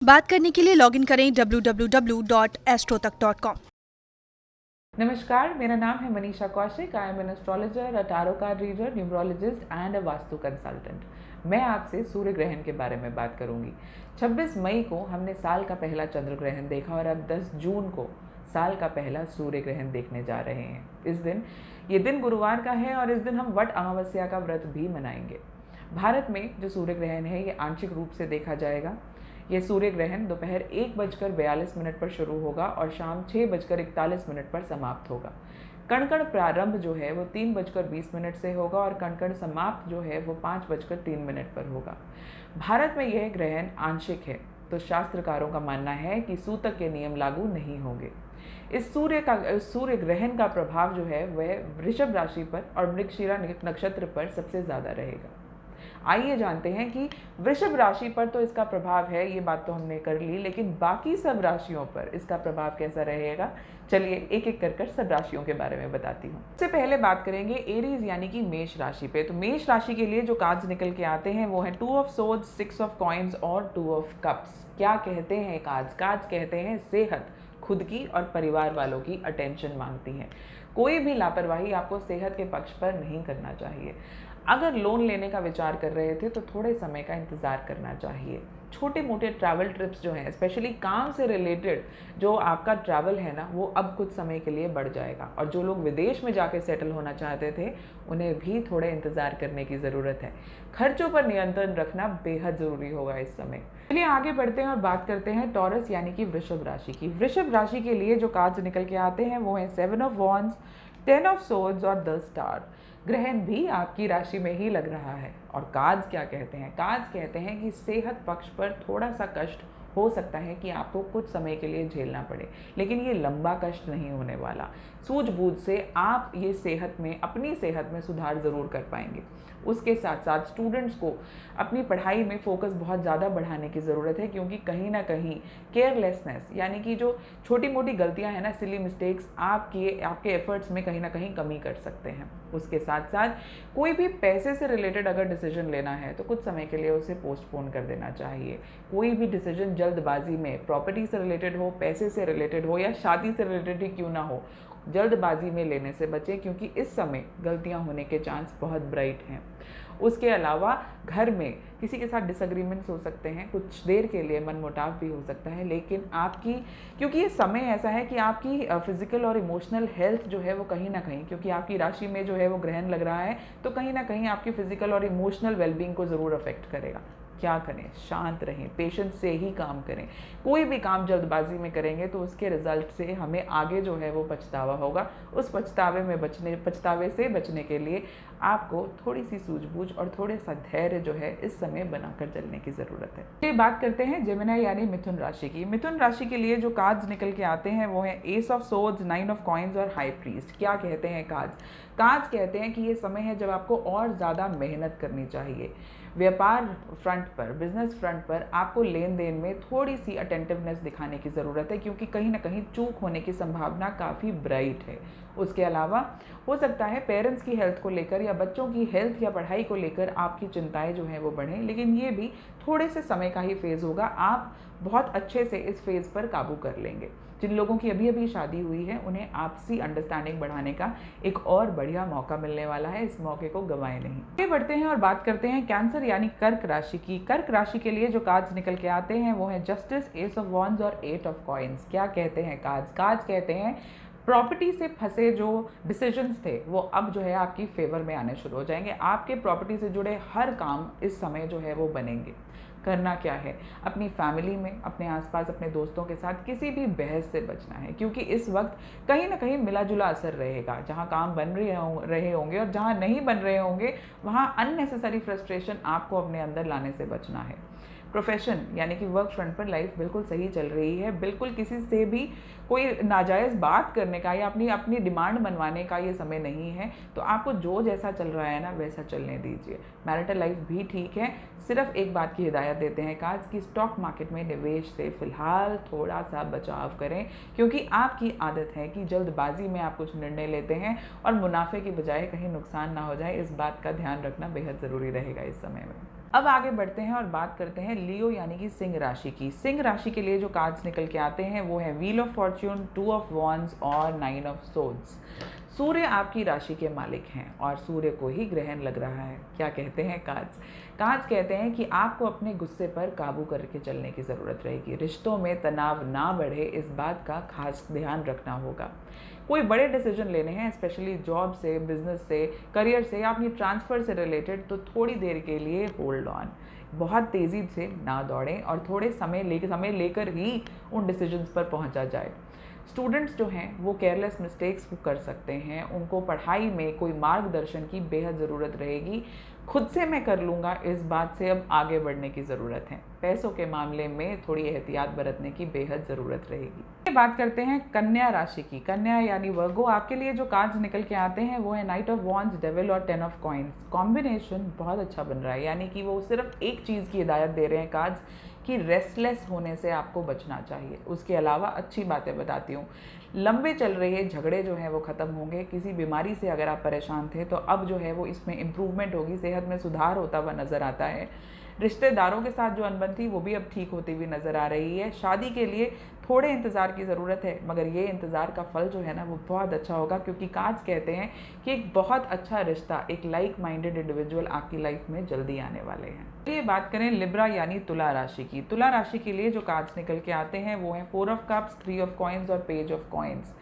बात करने के लिए लॉगिन करें www.astrotak.com। नमस्कार, मेरा नाम है Manisha Kaushik. I am an astrologer, a tarot card reader, numerologist and a vastu consultant. मैं आपसे सूर्य ग्रहण के बारे में बात करूंगी। 26 मई को हमने साल का पहला चंद्र ग्रहण देखा और अब 10 जून को साल का पहला सूर्य ग्रहण देखने जा रहे हैं। ये दिन गुरुवार का है और इस दिन हम वट अमावस्या का व्रत भी मनाएंगे। भारत में जो सूर्य ग्रहण है ये आंशिक रूप से देखा जाएगा। ये सूर्य ग्रहण दोपहर 1:42 पर शुरू होगा और शाम 6:41 पर समाप्त होगा। कणकण प्रारंभ जो है वो 3:20 से होगा और कणकण समाप्त जो है वो 5:03 पर होगा। भारत में यह ग्रहण आंशिक है, तो शास्त्रकारों का मानना है कि सूतक के नियम लागू नहीं होंगे। इस सूर्य ग्रहण का प्रभाव जो है वह वृषभ राशि पर और मृगशिरा नक्षत्र पर सबसे ज़्यादा रहेगा। आइए जानते हैं कि वृषभ राशि पर तो इसका प्रभाव है, ये बात तो हमने कर ली, लेकिन बाकी सब राशियों पर इसका प्रभाव कैसा रहेगा। चलिए एक एक कर सब राशियों के बारे में बताती हूँ। सबसे पहले बात करेंगे एरीज यानी कि मेष राशि पे। तो मेष राशि के लिए जो कार्ड्स निकल के आते हैं वो है 2 ऑफ सोर्ड्स, 6 ऑफ कॉइन्स और 2 ऑफ कप्स। क्या कहते हैं कार्ड्स? कार्ड्स कहते हैं सेहत, खुद की और परिवार वालों की अटेंशन मांगती हैं। कोई भी लापरवाही आपको सेहत के पक्ष पर नहीं करना चाहिए। अगर लोन लेने का विचार कर रहे थे तो थोड़े समय का इंतज़ार करना चाहिए। छोटे मोटे ट्रैवल ट्रिप्स जो हैं, स्पेशली काम से रिलेटेड जो आपका ट्रैवल है ना, वो अब कुछ समय के लिए बढ़ जाएगा। और जो लोग विदेश में जाके सेटल होना चाहते थे उन्हें भी थोड़े इंतज़ार करने की ज़रूरत है। खर्चों पर नियंत्रण रखना बेहद ज़रूरी होगा इस समय। चलिए आगे बढ़ते हैं और बात करते हैं टॉरस यानी कि वृषभ राशि की। वृषभ राशि के लिए जो कार्ड्स निकल के आते हैं वो हैं 7 ऑफ वॉन्ड्स, 10 ऑफ सोर्ड्स और 10 स्टार। ग्रहण भी आपकी राशि में ही लग रहा है। और कार्ड्स क्या कहते हैं? कार्ड्स कहते हैं कि सेहत पक्ष पर थोड़ा सा कष्ट हो सकता है कि आपको कुछ समय के लिए झेलना पड़े, लेकिन ये लंबा कष्ट नहीं होने वाला। सूझबूझ से आप ये अपनी सेहत में सुधार ज़रूर कर पाएंगे। उसके साथ साथ स्टूडेंट्स को अपनी पढ़ाई में फोकस बहुत ज़्यादा बढ़ाने की ज़रूरत है, क्योंकि कहीं ना कहीं केयरलेसनेस यानी कि जो छोटी मोटी गलतियां हैं ना, सिली मिस्टेक्स, आपके एफर्ट्स में कहीं ना कहीं कमी कर सकते हैं। उसके साथ साथ कोई भी पैसे से रिलेटेड अगर डिसीजन लेना है तो कुछ समय के लिए उसे पोस्टपोन कर देना चाहिए। कोई भी डिसीजन जल्दबाजी में, प्रॉपर्टी से रिलेटेड हो, पैसे से रिलेटेड हो या शादी से रिलेटेड ही क्यों ना हो, जल्दबाजी में लेने से बचें, क्योंकि इस समय गलतियां होने के चांस बहुत ब्राइट हैं। उसके अलावा घर में किसी के साथ डिसएग्रीमेंट्स हो सकते हैं, कुछ देर के लिए मनमुटाव भी हो सकता है, लेकिन क्योंकि ये समय ऐसा है कि आपकी फिजिकल और इमोशनल हेल्थ जो है वो कहीं ना कहीं, क्योंकि आपकी राशि में जो है वो ग्रहण लग रहा है, तो कहीं ना कहीं आपकी फिजिकल और इमोशनल वेलबींग को ज़रूर अफेक्ट करेगा। क्या करें? शांत रहें, पेशेंस से ही काम करें। कोई भी काम जल्दबाजी में करेंगे तो उसके रिजल्ट से हमें आगे जो है वो पछतावा होगा। उस पछतावे से बचने के लिए आपको थोड़ी सी सूझबूझ और थोड़े सा धैर्य जो है इस समय बनाकर चलने की ज़रूरत है। ये बात करते हैं जेमिनी यानी मिथुन राशि की। मिथुन राशि के लिए जो कार्ड्स निकल के आते हैं वो है S of swords, 9 of coins और हाई प्रीस्ट। क्या कहते हैं कार्ड्स? कार्ड्स कहते हैं कि ये समय है जब आपको और ज़्यादा मेहनत करनी चाहिए। व्यापार फ्रंट पर, बिजनेस फ्रंट पर आपको लेन देन में थोड़ी सी अटेंटिवनेस दिखाने की ज़रूरत है, क्योंकि कहीं ना कहीं चूक होने की संभावना काफ़ी ब्राइट है। उसके अलावा हो सकता है पेरेंट्स की हेल्थ को लेकर या बच्चों की हेल्थ या पढ़ाई को लेकर आपकी चिंताएं जो हैं वो बढ़ें, लेकिन ये भी थोड़े से समय का ही फेज़ होगा। आप बहुत अच्छे से इस फेज़ पर काबू कर लेंगे। जिन लोगों की अभी अभी शादी हुई है उन्हें आपसी अंडरस्टैंडिंग बढ़ाने का एक और बढ़िया मौका मिलने वाला है, इस मौके को गंवाएं नहीं। आगे बढ़ते हैं और बात करते हैं कैंसर यानी कर्क राशि की। कर्क राशि के लिए जो कार्ड्स निकल के आते हैं वो है जस्टिस, एस ऑफ वॉन्ड्स और 8 ऑफ कॉइन्स। क्या कहते हैं कार्ड्स? कार्ड्स कहते हैं प्रॉपर्टी से फंसे जो डिसीजंस थे वो अब जो है आपकी फेवर में आने शुरू हो जाएंगे। आपके प्रॉपर्टी से जुड़े हर काम इस समय जो है वो बनेंगे। करना क्या है? अपनी फैमिली में, अपने आसपास, अपने दोस्तों के साथ किसी भी बहस से बचना है, क्योंकि इस वक्त कहीं ना कहीं मिला जुला असर रहेगा। जहां काम बन रहे होंगे और जहां नहीं बन रहे होंगे वहां अननेसेसरी फ्रस्ट्रेशन आपको अपने अंदर लाने से बचना है। प्रोफेशन यानी कि वर्क फ्रंट पर लाइफ बिल्कुल सही चल रही है। बिल्कुल किसी से भी कोई नाजायज़ बात करने का या अपनी डिमांड मनवाने का ये समय नहीं है। तो आपको जो जैसा चल रहा है ना वैसा चलने दीजिए। मैरिटल लाइफ भी ठीक है। सिर्फ एक बात की हिदायत देते हैं कार्ड्स की स्टॉक मार्केट में निवेश से फिलहाल थोड़ा सा बचाव करें, क्योंकि आपकी आदत है कि जल्दबाजी में आप कुछ निर्णय लेते हैं और मुनाफे की बजाय कहीं नुकसान ना हो जाए। इस बात का ध्यान रखना बेहद ज़रूरी रहेगा इस समय में। अब आगे बढ़ते हैं और बात करते हैं लियो यानी कि सिंह राशि की। सिंह राशि के लिए जो कार्ड्स निकल के आते हैं वो है wheel of Fortune, 2 of wands और 9 ऑफ सोर्ड्स। सूर्य आपकी राशि के मालिक हैं और सूर्य को ही ग्रहण लग रहा है। क्या कहते हैं कार्ड्स? कार्ड्स कहते हैं कि आपको अपने गुस्से पर काबू करके चलने की ज़रूरत रहेगी। रिश्तों में तनाव ना बढ़े, इस बात का खास ध्यान रखना होगा। कोई बड़े डिसीजन लेने हैं, स्पेशली जॉब से, बिजनेस से, करियर से या अपनी ट्रांसफ़र से रिलेटेड, तो थोड़ी देर के लिए होल्ड ऑन। बहुत तेज़ी से ना दौड़ें और थोड़े समय लेकर ही उन डिसीजंस पर पहुंचा जाए। स्टूडेंट्स जो हैं वो केयरलेस मिस्टेक्स कर सकते हैं, उनको पढ़ाई में कोई मार्गदर्शन की बेहद ज़रूरत रहेगी। खुद से मैं कर लूँगा, इस बात से अब आगे बढ़ने की ज़रूरत है। पैसों के मामले में थोड़ी एहतियात बरतने की बेहद ज़रूरत रहेगी। बात करते हैं कन्या राशि की। कन्या यानी वर्गो, आपके लिए जो कार्ड्स निकल के आते हैं वो है नाइट ऑफ वॉन्ड्स, डेविल और 10 ऑफ कॉइन्स। कॉम्बिनेशन बहुत अच्छा बन रहा है, यानी कि वो सिर्फ एक चीज़ की हिदायत दे रहे हैं कार्ड्स कि रेस्टलेस होने से आपको बचना चाहिए। उसके अलावा अच्छी बातें बताती हूँ, लंबे चल रहे झगड़े जो हैं वो ख़त्म होंगे। किसी बीमारी से अगर आप परेशान थे तो अब जो है वो इसमें इम्प्रूवमेंट होगी, सेहत में सुधार होता हुआ नज़र आता है। रिश्तेदारों के साथ जो अनबन थी वो भी अब ठीक होती हुई नज़र आ रही है। शादी के लिए थोड़े इंतज़ार की ज़रूरत है, मगर ये इंतज़ार का फल जो है ना वो बहुत अच्छा होगा, क्योंकि कार्ड्स कहते हैं कि एक बहुत अच्छा रिश्ता, एक लाइक माइंडेड इंडिविजुअल आपकी लाइफ में जल्दी आने वाले हैं। चलिए बात करें लिब्रा यानी तुला राशि की। तुला राशि के लिए जो कार्ड्स निकल के आते हैं वो हैं 4 ऑफ कप्स, 3 ऑफ कॉइन्स और पेज ऑफ कॉइन्स।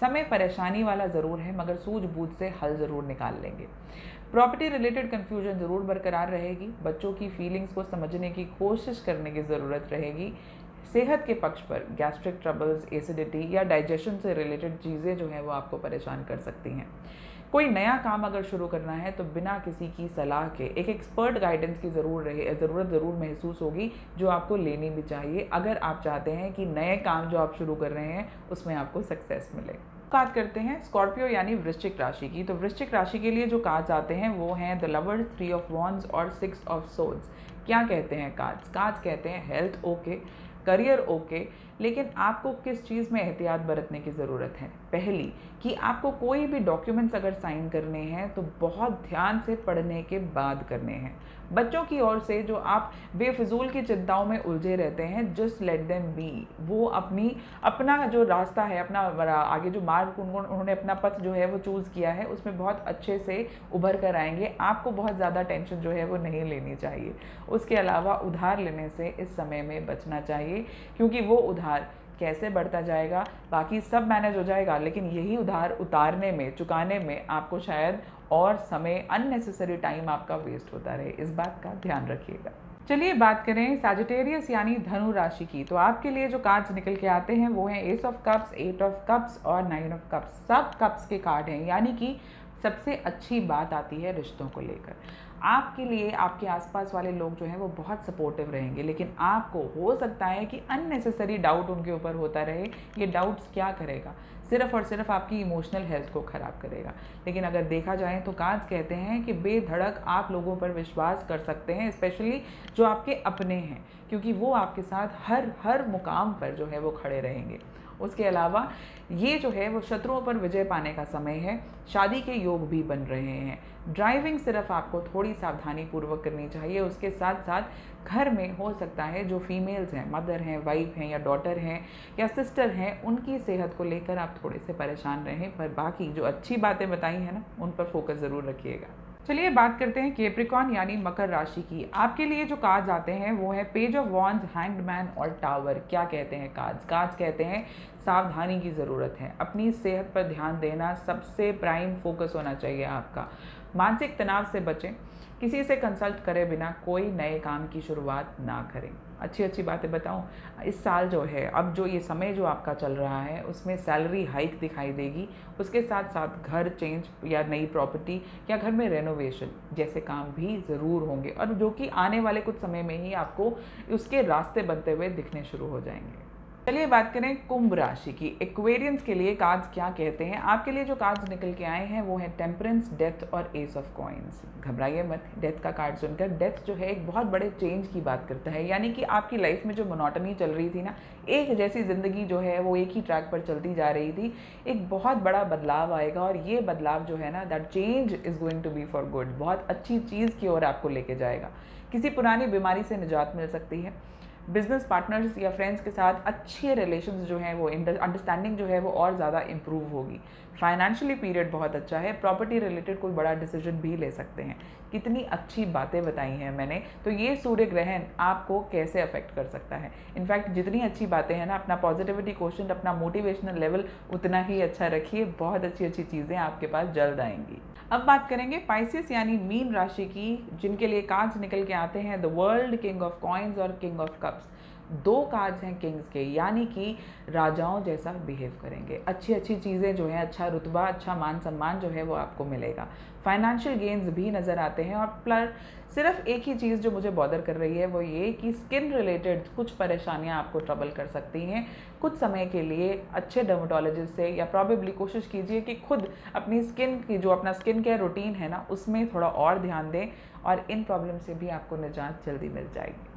समय परेशानी वाला ज़रूर है, मगर सूझबूझ से हल ज़रूर निकाल लेंगे। प्रॉपर्टी रिलेटेड कन्फ्यूजन ज़रूर बरकरार रहेगी। बच्चों की फीलिंग्स को समझने की कोशिश करने की ज़रूरत रहेगी। सेहत के पक्ष पर गैस्ट्रिक ट्रबल्स, एसिडिटी या डाइजेशन से रिलेटेड चीज़ें जो हैं वो आपको परेशान कर सकती हैं। कोई नया काम अगर शुरू करना है तो बिना किसी की सलाह के एक एक्सपर्ट गाइडेंस की ज़रूरत ज़रूर महसूस होगी, जो आपको लेनी भी चाहिए अगर आप चाहते हैं कि नए काम जो आप शुरू कर रहे हैं उसमें आपको सक्सेस मिले। बात करते हैं स्कॉर्पियो यानी वृश्चिक राशि की। तो वृश्चिक राशि के लिए जो कार्ड्स आते हैं वो हैं द लवर्स, 3 ऑफ वॉन्ड्स और 6 ऑफ सोर्ड्स। क्या कहते हैं कार्ड्स? कार्ड्स कहते हैं हेल्थ ओके, करियर ओके, लेकिन आपको किस चीज़ में एहतियात बरतने की ज़रूरत है। पहली कि आपको कोई भी डॉक्यूमेंट्स अगर साइन करने हैं तो बहुत ध्यान से पढ़ने के बाद करने हैं। बच्चों की ओर से जो आप बेफिजूल की चिंताओं में उलझे रहते हैं, जस्ट लेट देम बी। वो अपना जो रास्ता है, अपना आगे जो मार्ग उन्होंने अपना पथ जो है वो चूज़ किया है, उसमें बहुत अच्छे से उभर कर आएंगे। आपको बहुत ज़्यादा टेंशन जो है वो नहीं लेनी चाहिए। उसके अलावा उधार लेने से इस समय में बचना चाहिए, क्योंकि वो उधार कैसे बढ़ता जाएगा, बाकी सब मैनेज हो जाएगा, लेकिन यही उधार उतारने में, चुकाने में आपको शायद और समय, अननेसेसरी टाइम आपका वेस्ट होता रहे। इस बात का ध्यान रखिएगा। चलिए बात करें सैजिटेरियस यानी धनु राशि की। तो आपके लिए जो कार्ड्स निकल के आते हैं वो हैं S of cups, 8 of cups और 9 ऑफ कप्स। सब कप्स के कार्ड हैं, यानी कि सबसे अच्छी बात आती है रिश्तों को लेकर। आपके लिए आपके आसपास वाले लोग जो हैं वो बहुत सपोर्टिव रहेंगे, लेकिन आपको हो सकता है कि अननेसेसरी डाउट उनके ऊपर होता रहे। ये डाउट्स क्या करेगा? सिर्फ और सिर्फ आपकी इमोशनल हेल्थ को ख़राब करेगा। लेकिन अगर देखा जाए तो कार्ड्स कहते हैं कि बेधड़क आप लोगों पर विश्वास कर सकते हैं, स्पेशली जो आपके अपने हैं, क्योंकि वो आपके साथ हर मुकाम पर जो है वो खड़े रहेंगे। उसके अलावा ये जो है वो शत्रुओं पर विजय पाने का समय है। शादी के योग भी बन रहे हैं। ड्राइविंग सिर्फ आपको थोड़ी सावधानी पूर्वक करनी चाहिए। उसके साथ साथ घर में हो सकता है जो फीमेल्स हैं, मदर हैं, वाइफ हैं या डॉटर हैं या सिस्टर हैं, उनकी सेहत को लेकर आप थोड़े से परेशान रहें, पर बाकी जो अच्छी बातें बताई हैं ना, उन पर फोकस ज़रूर रखिएगा। चलिए बात करते हैं कैप्रिकॉर्न यानी मकर राशि की। आपके लिए जो कार्ड्स आते हैं वो है page of wands, hanged man और टावर। क्या कहते हैं कार्ड्स? कार्ड्स कहते हैं सावधानी की ज़रूरत है। अपनी सेहत पर ध्यान देना सबसे प्राइम फोकस होना चाहिए आपका। मानसिक तनाव से बचें। किसी से कंसल्ट करे बिना कोई नए काम की शुरुआत ना करें। अच्छी बातें बताऊं, इस साल जो है, अब जो ये समय जो आपका चल रहा है, उसमें सैलरी हाइक दिखाई देगी। उसके साथ साथ घर चेंज या नई प्रॉपर्टी या घर में रेनोवेशन जैसे काम भी ज़रूर होंगे, और जो कि आने वाले कुछ समय में ही आपको उसके रास्ते बनते हुए दिखने शुरू हो जाएंगे। चलिए बात करें कुंभ राशि की। एक्वेरियंस के लिए कार्ड्स क्या कहते हैं? आपके लिए जो कार्ड्स निकल के आए हैं वो हैं टेम्परेंस, डेथ और एस ऑफ कॉइन्स। घबराइए मत, डेथ का कार्ड सुनकर। डेथ जो है एक बहुत बड़े चेंज की बात करता है, यानी कि आपकी लाइफ में जो मोनोटनी चल रही थी ना, एक जैसी ज़िंदगी जो है वो एक ही ट्रैक पर चलती जा रही थी, एक बहुत बड़ा बदलाव आएगा, और ये बदलाव जो है ना, that change is going to be for good. बहुत अच्छी चीज़ की ओर आपको लेके जाएगा। किसी पुरानी बीमारी से निजात मिल सकती है। बिजनेस पार्टनर्स या फ्रेंड्स के साथ अच्छे रिलेशंस जो हैं वो अंडरस्टैंडिंग जो है वो और ज़्यादा इंप्रूव होगी। फाइनेंशियली पीरियड बहुत अच्छा है, प्रॉपर्टी रिलेटेड कोई बड़ा डिसीजन भी ले सकते हैं। कितनी अच्छी बातें बताई हैं मैंने, तो ये सूर्य ग्रहण आपको कैसे अफेक्ट कर सकता है। इनफैक्ट जितनी अच्छी बातें हैं ना, अपना पॉजिटिविटी क्वोशंट, अपना मोटिवेशनल लेवल उतना ही अच्छा रखिए, बहुत अच्छी अच्छी चीज़ें आपके पास जल्द आएंगी। अब बात करेंगे पाइसेस यानी मीन राशि की, जिनके लिए कार्ड्स निकल के आते हैं the world, king of coins और किंग ऑफ कप्स। दो कार्ड्स हैं किंग्स के, यानी कि राजाओं जैसा बिहेव करेंगे, अच्छी अच्छी चीज़ें जो है, अच्छा रुतबा, अच्छा मान सम्मान जो है वो आपको मिलेगा। फाइनेंशियल गेन्स भी नज़र आते हैं। और प्लस सिर्फ एक ही चीज़ जो मुझे बॉदर कर रही है वो ये कि स्किन रिलेटेड कुछ परेशानियां आपको ट्रबल कर सकती हैं कुछ समय के लिए। अच्छे डर्मेटोलॉजिस्ट से या प्रॉबेबली कोशिश कीजिए कि खुद अपनी स्किन की जो अपना स्किन केयर रूटीन है ना, उसमें थोड़ा और ध्यान दें और इन प्रॉब्लम से भी आपको निजात जल्दी मिल जाएगी।